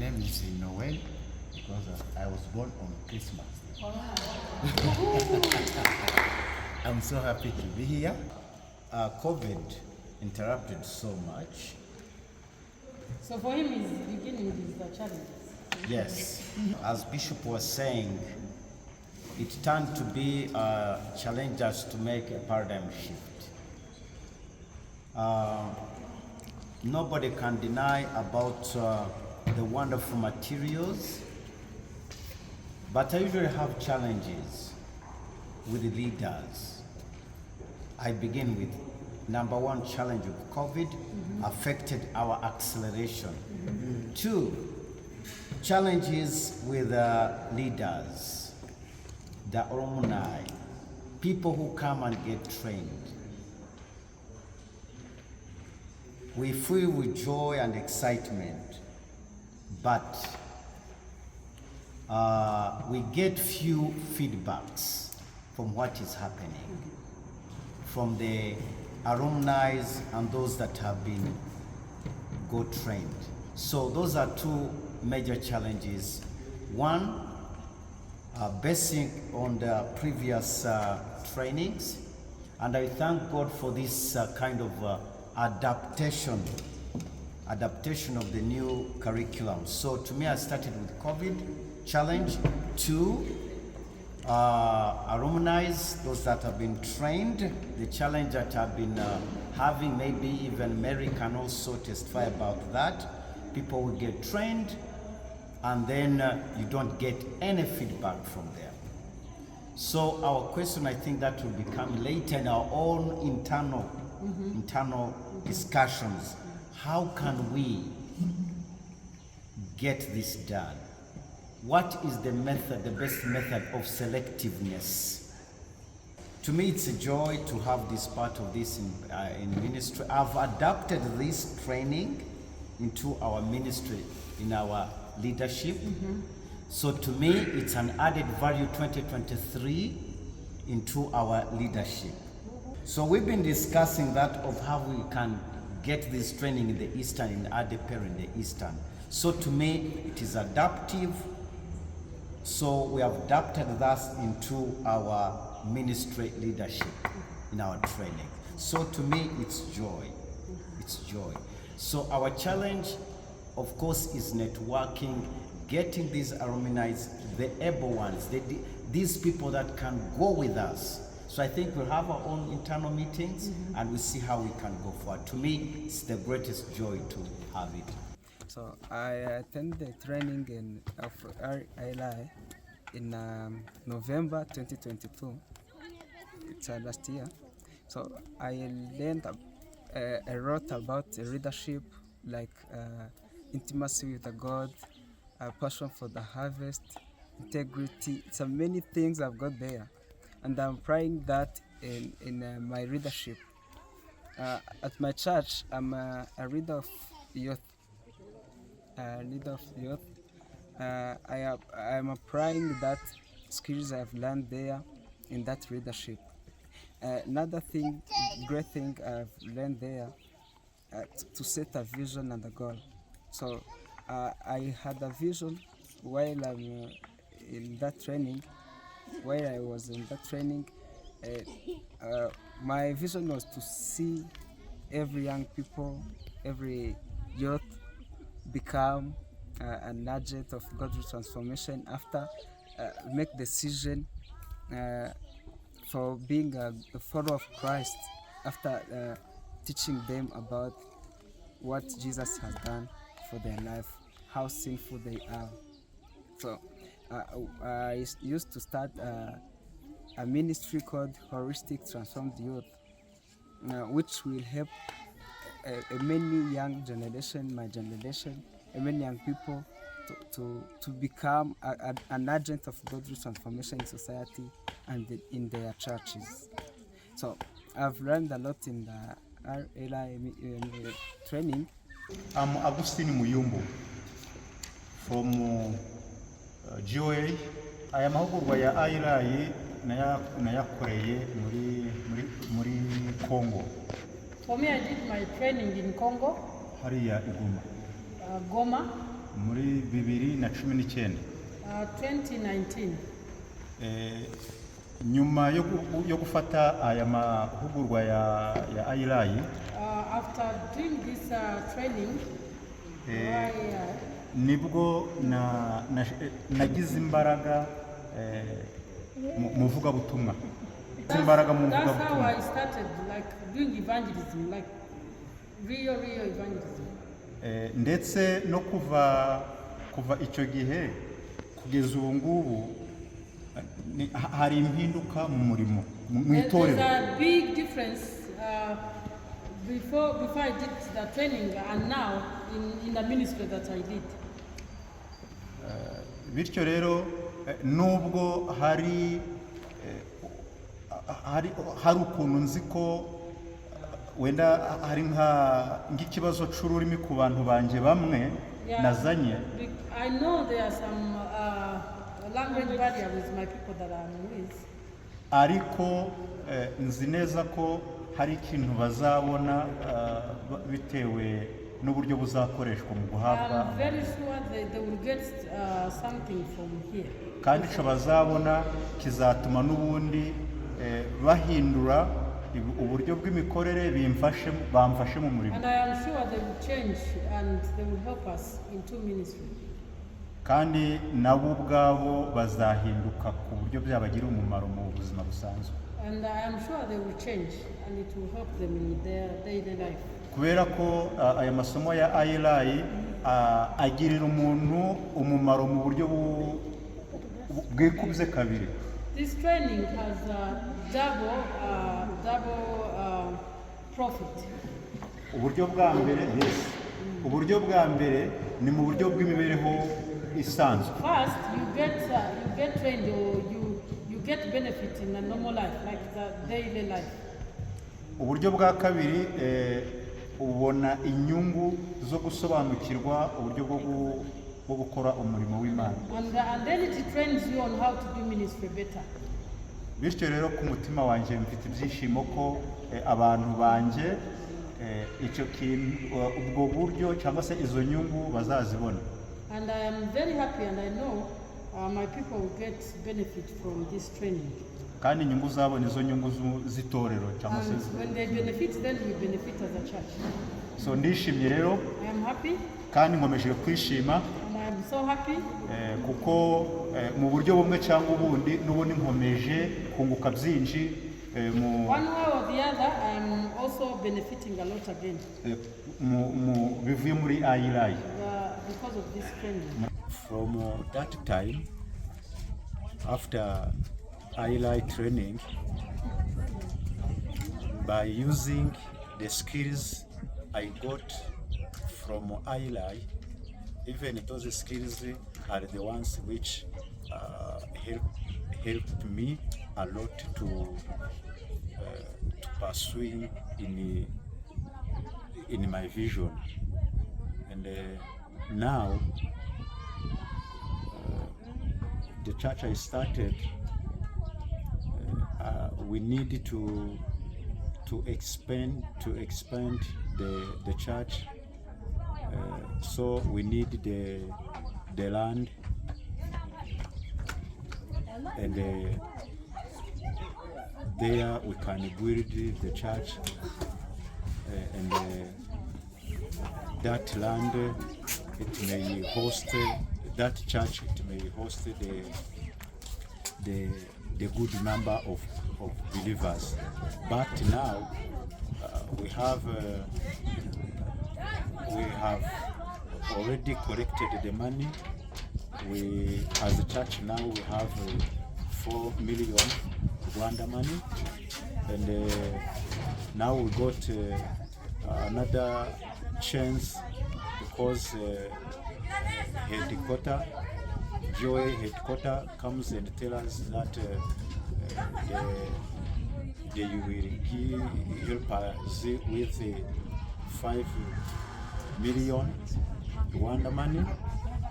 name is Noel because I was born on Christmas. Wow. I'm so happy to be here. COVID interrupted so much. So for him, his beginning is the challenges. Yes. As Bishop was saying, it turned to be a challenge us to make a paradigm shift. Nobody can deny about the wonderful materials, but I usually have challenges with the leaders. I begin with number one challenge of COVID affected our acceleration. 2, challenges with leaders, the alumni, people who come and get trained. We feel with joy and excitement, but we get few feedbacks from what is happening, from the alumni and those that have been go trained. So those are 2 major challenges. One, basing on the previous trainings, and I thank God for this kind of adaptation of the new curriculum. So to me, I started with COVID challenge. 2, alumni, those that have been trained, the challenge that I've been having, maybe even Mary can also testify about that. People will get trained and then you don't get any feedback from them. So our question, I think that will become later in our own internal discussions. How can we get this done? What is the method, the best method of selectiveness? To me, it's a joy to have this part of this in ministry. I've adapted this training into our ministry, in our leadership. So to me, it's an added value 2023 into our leadership. So we've been discussing that of how we can get this training in the Eastern, in ADPR in the Eastern. So to me, it is adaptive. So we have adapted that into our ministry leadership in our training. So to me, it's joy. It's joy. So our challenge, of course, is networking, getting these alumni, the able ones, these people that can go with us. So I think we'll have our own internal meetings and we see how we can go forward. To me, it's the greatest joy to have it. So I attended the training of ILI in November 2022. It's last year. So I learned a lot about leadership, like intimacy with the God, passion for the harvest, integrity. So many things I've got there, and I'm applying that in my leadership. At my church, I'm a leader of youth. I am applying that skills I've learned there in that leadership. Another thing, great thing I've learned there, to set a vision and a goal. So I had a vision while I'm in that training. While I was in that training, my vision was to see every young people, every youth become an agent of God's transformation after make decision for being a follower of Christ, after teaching them about what Jesus has done for their life, how sinful they are. So I used to start a ministry called Holistic Transformed Youth, which will help many young generation, my generation, many young people to become an agent of God's transformation in society and in their churches. So I've learned a lot in the ILI training. I'm Agustin Muyumbu from GOA. Aya mahugurwa ya ILI nayakoreye muri Congo. For me, I did my training in Congo. Hariya Igoma. Goma. muri 2019. 2019. Nyuma yo gufata aya mahugurwa ya ILI, After doing this training, nibwo nagize imbaraga mu vugabutumwa. that's how I started like doing evangelism, like real evangelism. Ndetse no kuva icyo gihe kugeza ubu ngubu hari impinduka mu murimo mu itorero. There's a big difference before I did the training and now in the ministry that I did. Bityo rero nubwo hari ukuntu nzi ko wenda hari nk'ikibazo c'ururimi ku bantu banje bamwe nazanye. I know there are some language barrier with my people that I'm with. Ariko nzi neza ko hari ikintu bazabona bitewe n'uburyo buzakoreshwa mu guhabwa. I'm very sure they will get something from here. Kandi ico bazabona kizatuma n'ubundi bahindura uburyo bw'imikorere bamfashe mu murimo. And I am sure they will change and they will help us into ministry. Kandi nabo ubwabo bazahinduka ku buryo byabagira umumaro mu buzima busanzwe. And I am sure they will change and it will help them in their daily life. Kubera ko aya masomo ya ILI agirira umuntu umumaro mu buryo bwikubye kabiri. This training has double profit. Uburyo bwa mbere ni mu buryo bw'imibereho isanzwe. First, you get trained or you get benefit in a normal life, like the daily life. Uburyo bwa kabiri ubona inyungu zo gusobanukirwa uburyo bwo gukora umurimo w'Imana. And then it trains you on how to do ministry better. Bityo rero ku mutima wanje mfite ibyishimo ko abantu banje icyo kintu ubwo buryo cyangwa se izo nyungu bazazibona. And I am very happy and I know my people will get benefit from this training. Kandi inyungu zabo nizo nyungu z'itorero cyangwa se. And when they benefit, then we benefit as a church. So ndishimye rero. I am happy. Kandi nkomeje kwishima. And I am so happy. Kuko mu buryo bumwe cyangwa ubundi n'ubundi nkomeje kunguka byinshi one way or the other, I am also benefiting a lot again. Bivuye muri ILI. Because of this training. From that time, after ILI training, by using the skills I got from ILI, even those skills are the ones which helped me a lot to pursuing in my vision. And now the church I started, we need to expand the church. So we need the land, and there we can build the church, and that land it may host that church. It may host the good number of believers. But now we have already collected the money. We, as a church now, we have 4 million Rwanda money, and now we got another chance because Joy headquarter comes and tell us that they will help us with 5 million Rwanda money,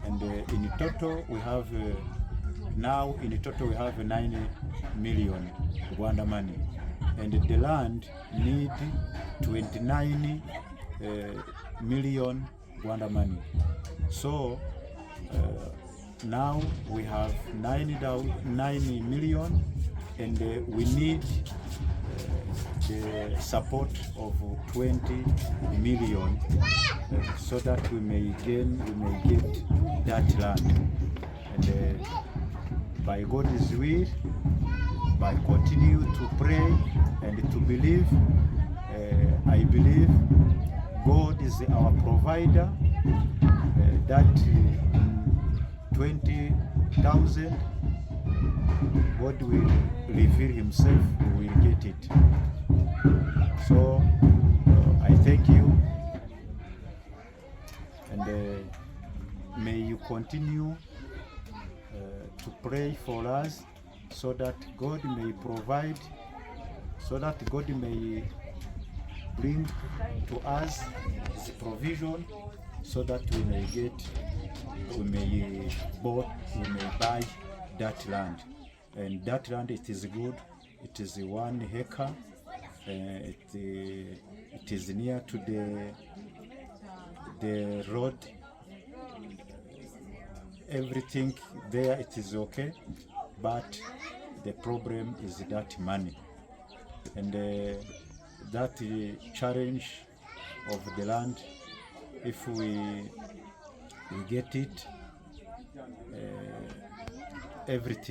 and in total we have now 9 million Rwanda money, and the land need 29 million Rwanda money. So now we have 9 million, and we need the support of 20 million so that we may get that land. And by God's will, by continue to pray and to believe, I believe God is our provider, that 20,000, God will reveal himself, we will get it. So I thank you, and may you continue to pray for us, so that God may provide, so that God may bring to us his provision, so that we may buy that land. And that land, it is good. It is 1 acre. It is near to the road. Everything there, it is okay, but the problem is that money, and that challenge of the land. If we get it, everything